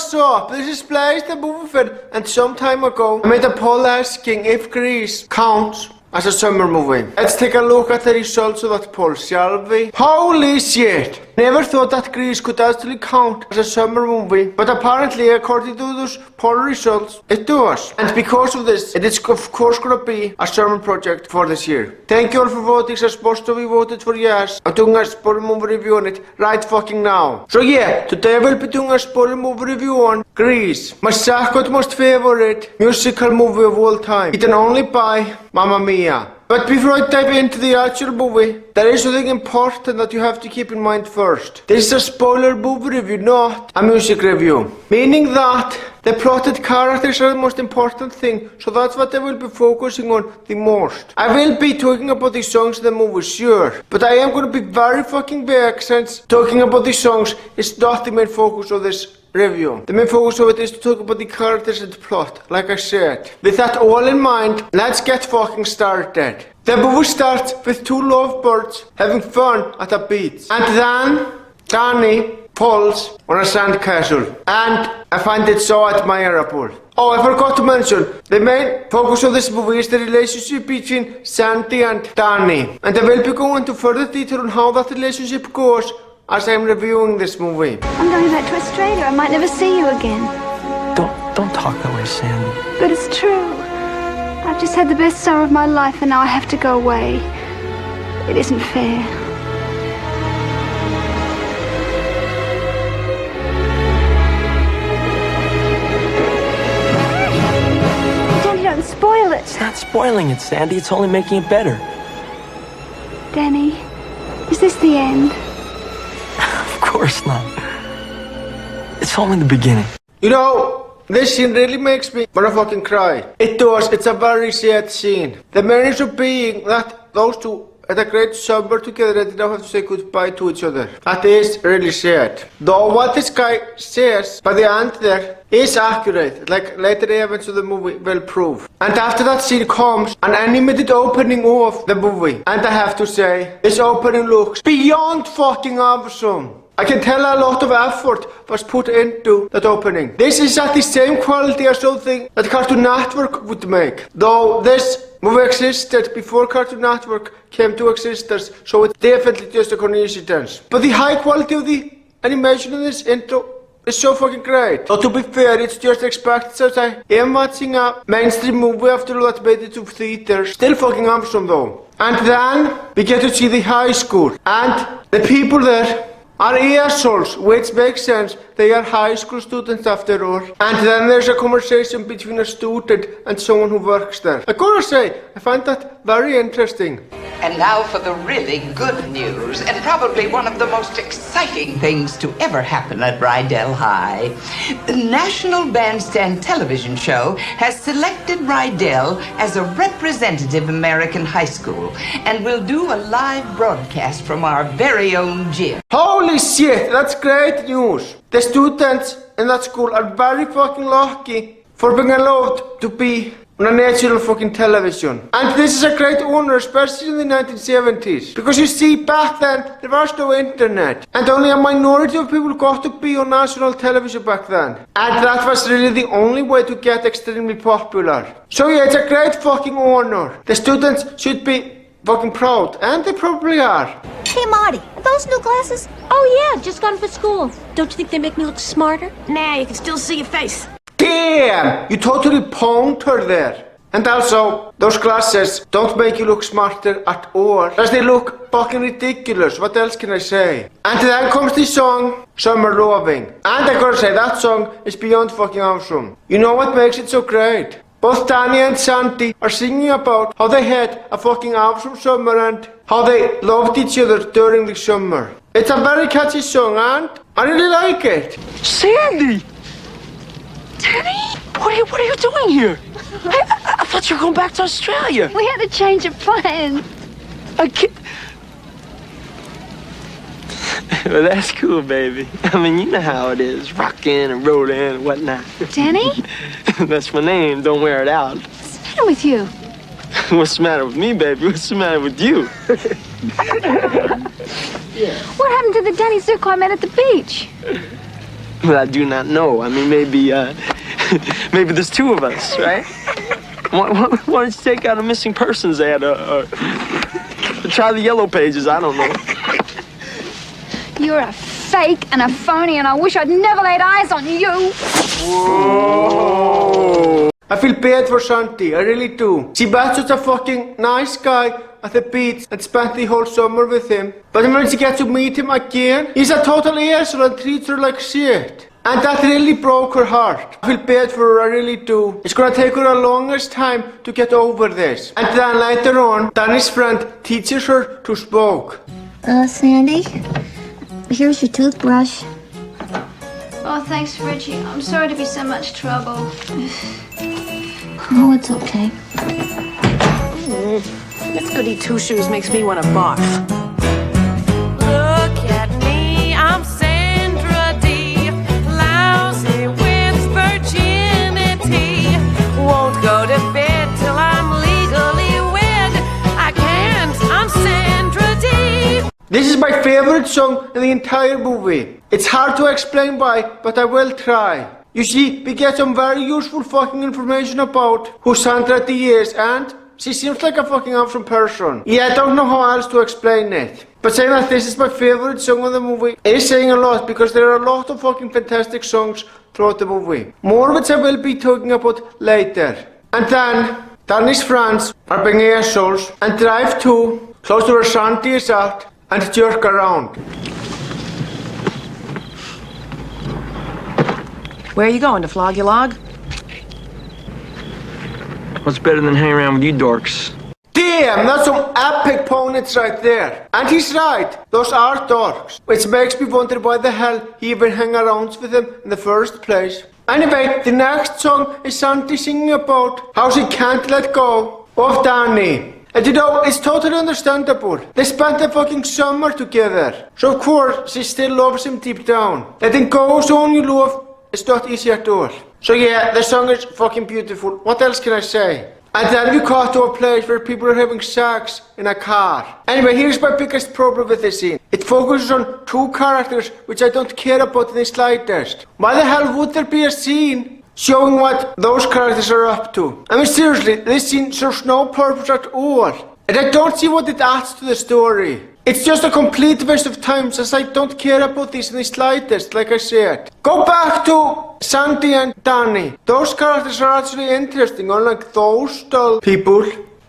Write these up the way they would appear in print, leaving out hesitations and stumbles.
what's up? This is Blaze the Movie Fan, and some time ago I made a poll asking if Grease counts as a summer movie. Let's take a look at the results of that poll, shall we? Holy shit! Never thought that Grease could actually count as a summer movie, but apparently, according to those poll results, it does. And because of this, it is of course gonna be a summer project for this year. Thank you all for voting, as most of you voted for yes. I'm doing a spoiler movie review on it right fucking now. So yeah, today I will be doing a spoiler movie review on Grease, my second most favorite musical movie of all time, beaten only by Mamma Mia. But before I dive into the actual movie, there is something important that you have to keep in mind first. This is a spoiler movie review, not a music review. Meaning that the plotted characters are the most important thing, so that's what I will be focusing on the most. I will be talking about the songs in the movie, sure, but I am going to be very fucking vague since talking about the songs is not the main focus of this review. The main focus of it is to talk about the characters and the plot, like I said. With that all in mind, let's get fucking started. The movie starts with two lovebirds having fun at a beach. And then Danny falls on a sandcastle. And I find it so admirable. Oh, I forgot to mention, the main focus of this movie is the relationship between Sandy and Danny. And I will be going into further detail on how that relationship goes as I'm reviewing this movie. I'm going back to Australia. I might never see you again. Don't talk that way, Sandy. But it's true. I've just had the best summer of my life and now I have to go away. It isn't fair. Danny, don't spoil it. It's not spoiling it, Sandy. It's only making it better. Danny, is this the end? Of course not. It's only the beginning. You know, this scene really makes me wanna fucking cry. It does, it's a very sad scene. The main issue being that those two had a great summer together and they now have to say goodbye to each other. That is really sad. Though what this guy says by the end there is accurate, like later events of the movie will prove. And after that scene comes an animated opening of the movie. And I have to say, this opening looks beyond fucking awesome. I can tell a lot of effort was put into that opening. This is at the same quality as something that Cartoon Network would make. Though this movie existed before Cartoon Network came to existence, so it's definitely just a coincidence. But the high quality of the animation in this intro is so fucking great. Though to be fair, it's just expected since I am watching a mainstream movie after all that made it to theaters. Still fucking awesome though. And then we get to see the high school. And the people there are assholes, which makes sense. They are high school students after all. And then there's a conversation between a student and someone who works there. I gotta say, I find that very interesting. And now for the really good news, and probably one of the most exciting things to ever happen at Rydell High. The National Bandstand television show has selected Rydell as a representative American high school and will do a live broadcast from our very own gym. Holy shit, that's great news. The students in that school are very fucking lucky for being allowed to be on a national fucking television. And this is a great honor, especially in the 1970s. Because you see, back then, there was no internet. And only a minority of people got to be on national television back then. And that was really the only way to get extremely popular. So yeah, it's a great fucking honor. The students should be fucking proud, and they probably are. Hey, Marty, are those new glasses? Oh yeah, just got them for school. Don't you think they make me look smarter? Nah, you can still see your face. Damn! You totally pwned her there. And also, those glasses don't make you look smarter at all. As they look fucking ridiculous, what else can I say? And then comes the song, Summer Loving. And I gotta say, that song is beyond fucking awesome. You know what makes it so great? Both Danny and Sandy are singing about how they had a fucking awesome summer and how they loved each other during the summer. It's a very catchy song and I really like it. Sandy! Danny! What are you doing here? I thought you were going back to Australia. We had a change of plans. I can't... Well, that's cool, baby. I mean, you know how it is. Rockin' and rollin' and whatnot. Danny? That's my name. Don't wear it out. What's the matter with you? What's the matter with me, baby? What's the matter with you? What happened to the Danny Zuko I met at the beach? But I do not know. I mean, maybe, maybe there's two of us, right? Why don't you take out a missing persons ad or try the yellow pages? I don't know. You're a fake and a phony, and I wish I'd never laid eyes on you. Whoa. I feel bad for Santi, I really do. She was such a fucking nice guy at the beach and spent the whole summer with him. But when she gets to meet him again, he's a total asshole and treats her like shit. And that really broke her heart. I feel bad for her, I really do. It's gonna take her the longest time to get over this. And then later on, Danny's friend teaches her to smoke. Sandy, here's your toothbrush. Oh, thanks, Richie. I'm sorry to be so much trouble. Oh, it's okay. This goody two-shoes makes me want to barf. Look at me, I'm Sandra D. Lousy with virginity. Won't go to bed till I'm legally wed. I can't, I'm Sandra D. This is my favorite song in the entire movie. It's hard to explain why, but I will try. You see, we get some very useful fucking information about who Sandra D is, and she seems like a fucking awesome person. Yeah, I don't know how else to explain it. But saying that this is my favorite song in the movie is saying a lot, because there are a lot of fucking fantastic songs throughout the movie. More of which I will be talking about later. And then, Danny's friends are being assholes and drive to, close to where Santi is at, and jerk around. Where are you going, to flog your log? What's better than hanging around with you dorks? Damn, that's some epic ponies right there. And he's right, those are dorks. Which makes me wonder why the hell he even hung around with them in the first place. Anyway, the next song is Santi singing about how she can't let go of Danny. And you know, it's totally understandable. They spent the fucking summer together. So of course, she still loves him deep down. Letting go of someone you love is not easy at all. So yeah, the song is fucking beautiful. What else can I say? And then we got to a place where people are having sex in a car. Anyway, here's my biggest problem with this scene. It focuses on two characters which I don't care about in the slightest. Why the hell would there be a scene showing what those characters are up to? I mean seriously, this scene serves no purpose at all. And I don't see what it adds to the story. It's just a complete waste of time, since I don't care about this in the slightest, like I said. Go back to Sandy and Danny. Those characters are actually interesting, unlike those dull people.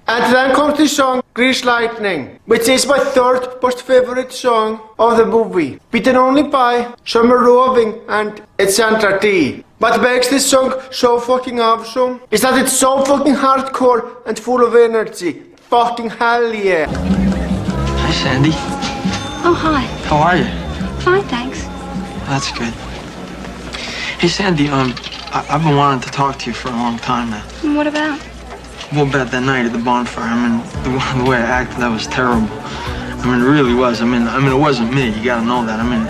And then comes the song Grease Lightning, which is my third most favorite song of the movie, beaten only by Summer Roving and It's Sandra D. What makes this song so fucking awesome is that it's so fucking hardcore and full of energy. Fucking hell yeah. Hi, Sandy. Oh, hi. How are you? Fine, thanks. That's good. Hey, Sandy, I've been wanting to talk to you for a long time now. And what about? Well, about that night at the bonfire, I mean, the way I acted, that was terrible. I mean, it really was. I mean, it wasn't me. You gotta know that. I mean,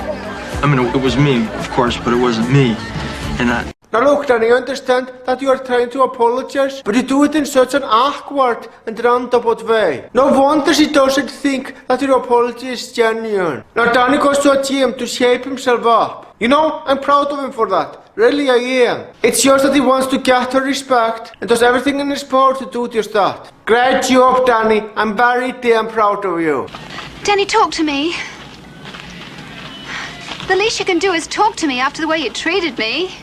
it was me, of course, but it wasn't me. And Now look, Danny, I understand that you are trying to apologize, but you do it in such an awkward and roundabout way. No wonder she doesn't think that your apology is genuine. Now Danny goes to a gym to shape himself up. You know, I'm proud of him for that. Really, I am. It's just that he wants to get her respect and does everything in his power to do just that. Great job, Danny. I'm very damn proud of you. Danny, talk to me. The least you can do is talk to me after the way you treated me.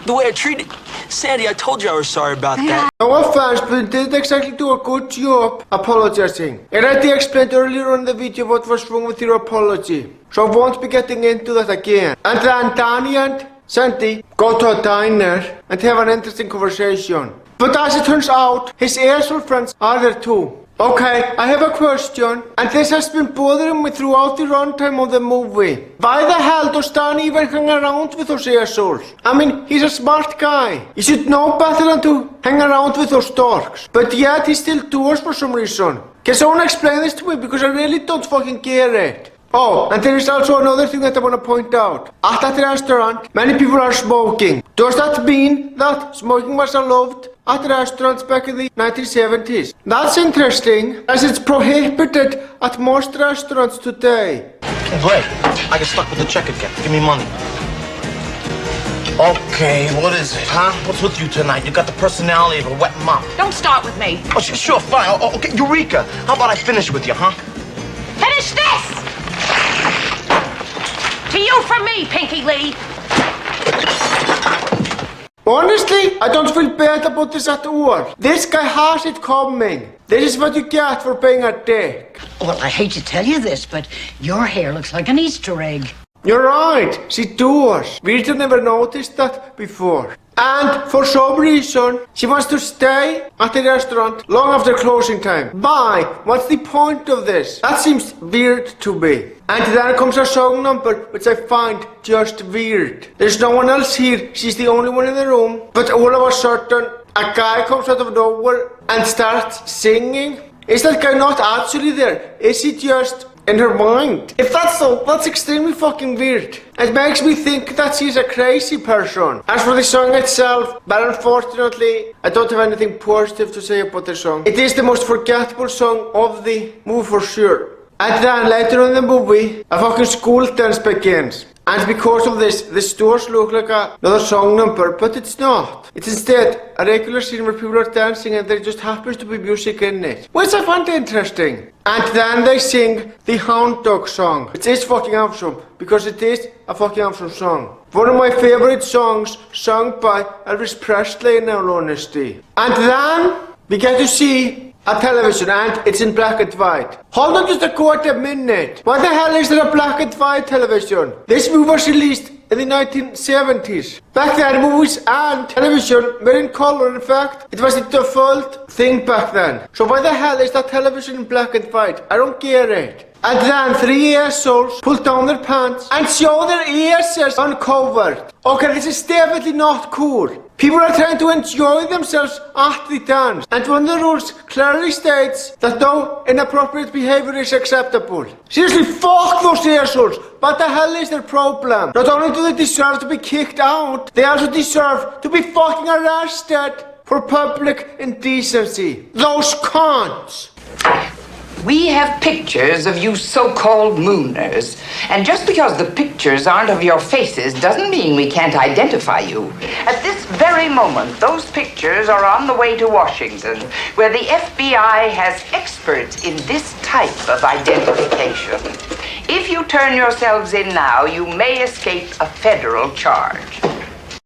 the way I treated Sandy, I told you I was sorry about that. No offense, but you didn't exactly do a good job apologizing. I already explained earlier in the video what was wrong with your apology, so I won't be getting into that again. And then Danny and Sandy go to a diner and have an interesting conversation. But as it turns out, his asshole friends are there too. Okay, I have a question, and this has been bothering me throughout the runtime of the movie. Why the hell does Danny even hang around with those assholes? I mean, he's a smart guy. He should know better than to hang around with those dorks. But yet he still does for some reason. Can someone explain this to me, because I really don't fucking get it. Oh, and there is also another thing that I want to point out. At that restaurant, many people are smoking. Does that mean that smoking was allowed at restaurants back in the 1970s? That's interesting, as it's prohibited at most restaurants today. Great. I get stuck with the check again. Give me money. Okay, what is it, huh? What's with you tonight? You got the personality of a wet mop. Don't start with me. Oh, sure, fine. Oh, okay, Eureka. How about I finish with you, huh? Finish this! To you from me, Pinky Lee. Honestly, I don't feel bad about this at all. This guy has it coming. This is what you get for being a dick. Well, I hate to tell you this, but your hair looks like an Easter egg. You're right, she does. Rita never noticed that before. And for some reason, she wants to stay at the restaurant long after closing time. Why? What's the point of this? That seems weird to me. And then comes her song number, which I find just weird. There's no one else here, she's the only one in the room. But all of a sudden, a guy comes out of nowhere and starts singing. Is that guy not actually there? Is he just in her mind? If that's so, that's extremely fucking weird. It makes me think that she's a crazy person. As for the song itself, well, unfortunately, I don't have anything positive to say about the song. It is the most forgettable song of the movie for sure. And then later in the movie, a fucking school dance begins. And because of this, the stores look like another song number, but it's not. It's instead a regular scene where people are dancing and there just happens to be music in it. Which I find interesting. And then they sing the Hound Dog song. Which is fucking awesome, because it is a fucking awesome song. One of my favorite songs sung by Elvis Presley in all honesty. And then we get to see a television and it's in black and white. Hold on just a quarter minute. What the hell is there a black and white television? This movie was released in the 1970s. Back then movies and television were in color. In fact, it was the default thing back then. So why the hell is that television in black and white? I don't get it. And then 3 assholes pull down their pants and show their asses uncovered. Okay, this is definitely not cool. People are trying to enjoy themselves at the dance. And one of the rules clearly states that no inappropriate behavior is acceptable. Seriously, fuck those assholes. What the hell is their problem? Not only do they deserve to be kicked out, they also deserve to be fucking arrested for public indecency. Those cunts. We have pictures of you so-called mooners. And just because the pictures aren't of your faces doesn't mean we can't identify you. At this very moment, those pictures are on the way to Washington, where the FBI has experts in this type of identification. If you turn yourselves in now, you may escape a federal charge.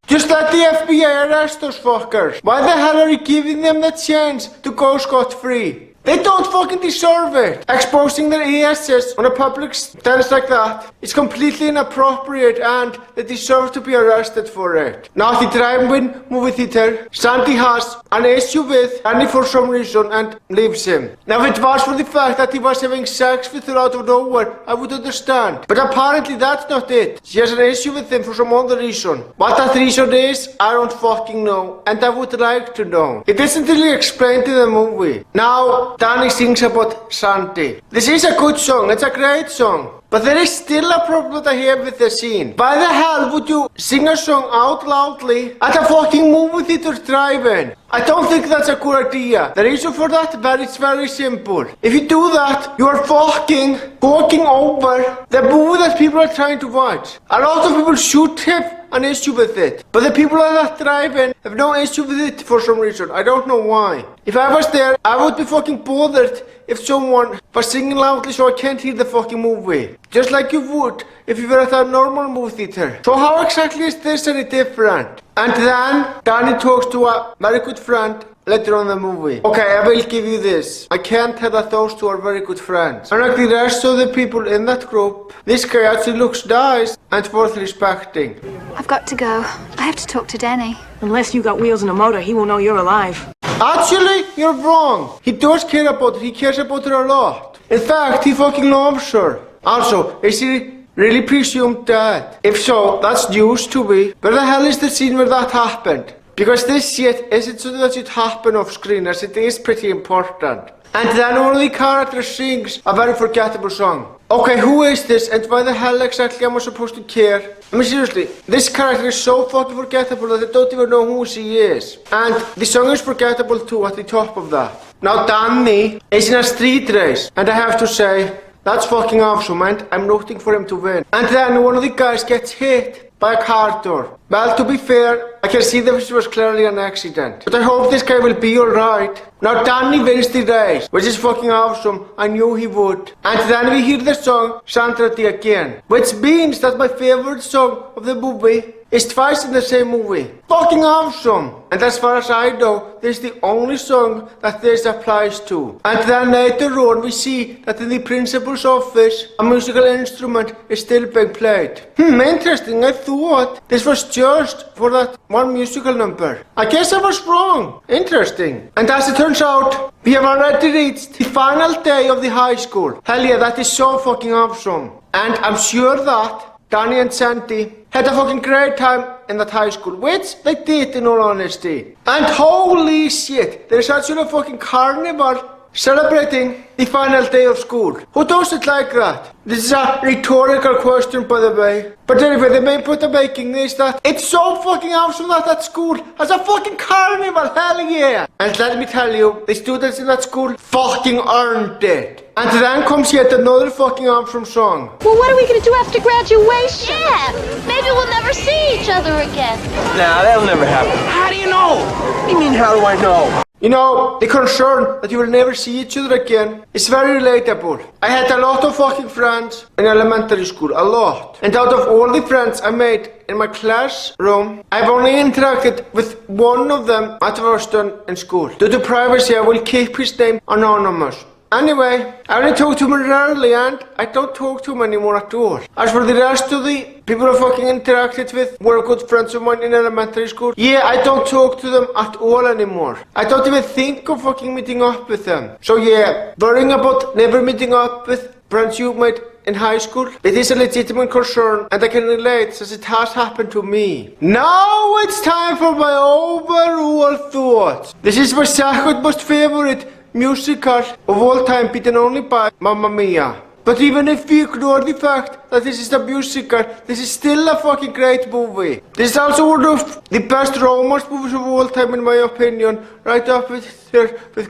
Just let the FBI arrest those fuckers. Why the hell are you giving them the chance to go scot-free? They don't fucking deserve it. Exposing their asses on a public dance like that is completely inappropriate and they deserve to be arrested for it. Now at the drive-in movie theater, Sandy has an issue with Danny for some reason and leaves him. Now if it was for the fact that he was having sex with her out of nowhere, I would understand. But apparently that's not it. She has an issue with him for some other reason. What that reason is, I don't fucking know. And I would like to know. It isn't really explained in the movie. Now, Danny sings about Sandy. This is a good song, it's a great song. But there is still a problem that I have with the scene. Why the hell would you sing a song out loudly at a fucking movie theater drive-in? I don't think that's a good idea. The reason for that is very simple. If you do that, you are fucking over the movie that people are trying to watch. A lot of people should have an issue with it. But the people at that drive-in have no issue with it for some reason. I don't know why. If I was there, I would be fucking bothered if someone was singing loudly so I can't hear the fucking movie. Just like you would if you were at a normal movie theater. So how exactly is this any different? And then Danny talks to a very good friend later on in the movie. Okay, I will give you this. I can't tell that those two are very good friends. Unlike the rest of the people in that group, this guy actually looks nice and worth respecting. I've got to go. I have to talk to Denny. Unless you got wheels and a motor, he won't know you're alive. Actually, you're wrong. He does care about her. He cares about her a lot. In fact, he fucking loves her. Also, is he really presumed dead? If so, that's news to me. Where the hell is the scene where that happened? Because this shit isn't something that should happen off screen, as it is pretty important. And then one of the characters sings a very forgettable song. Okay, who is this and why the hell exactly am I supposed to care? I mean seriously, this character is so fucking forgettable that I don't even know who she is. And the song is forgettable too at the top of that. Now Danny is in a street race and I have to say, that's fucking awesome and I'm rooting for him to win. And then one of the guys gets hit by a car door. Well, to be fair, I can see that this was clearly an accident. But I hope this guy will be alright. Now Danny wins the race, which is fucking awesome. I knew he would. And then we hear the song Sandra Dee again, which means that my favorite song of the movie is twice in the same movie. Fucking awesome! And as far as I know, this is the only song that this applies to. And then later on we see that in the principal's office, a musical instrument is still being played. Interesting, I thought this was just for that one musical number. I guess I was wrong. Interesting. And as it turns out, we have already reached the final day of the high school. Hell yeah, that is so fucking awesome. And I'm sure that Danny and Sandy had a fucking great time in that high school, which they did in all honesty. And holy shit, there's actually a fucking carnival celebrating the final day of school. Who doesn't like that? This is a rhetorical question, by the way. But anyway, the main point I'm making is that it's so fucking awesome that that school has a fucking carnival, hell yeah! And let me tell you, the students in that school fucking earned it. And then comes yet another fucking awesome song. Well, what are we gonna do after graduation? Yeah, maybe we'll never see each other again. Nah, that'll never happen. How do you know? What do you mean, how do I know? You know, the concern that you will never see each other again is very relatable. I had a lot of fucking friends in elementary school, a lot. And out of all the friends I made in my classroom, I've only interacted with one of them at Worston in school. Due to privacy, I will keep his name anonymous. Anyway, I only talk to him rarely and I don't talk to him anymore at all. As for the rest of the people I fucking interacted with were good friends of mine in elementary school. Yeah, I don't talk to them at all anymore. I don't even think of fucking meeting up with them. So yeah, worrying about never meeting up with friends you made in high school, it is a legitimate concern and I can relate since it has happened to me. Now it's time for my overall thoughts. This is my second most favorite musical of all time, beaten only by Mamma Mia. But even if we ignore the fact that this is a musical, this is still a fucking great movie. This is also one of the best romance movies of all time in my opinion, right up with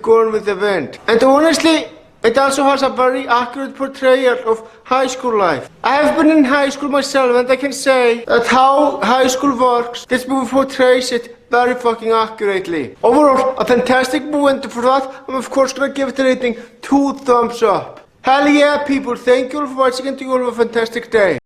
Gone with the Wind. And honestly, it also has a very accurate portrayal of high school life. I have been in high school myself and I can say that how high school works, this movie portrays it very fucking accurately. Overall, a fantastic movie, and for that, I'm of course gonna give it a rating 2 thumbs up. Hell yeah, people, thank you all for watching and you all have a fantastic day.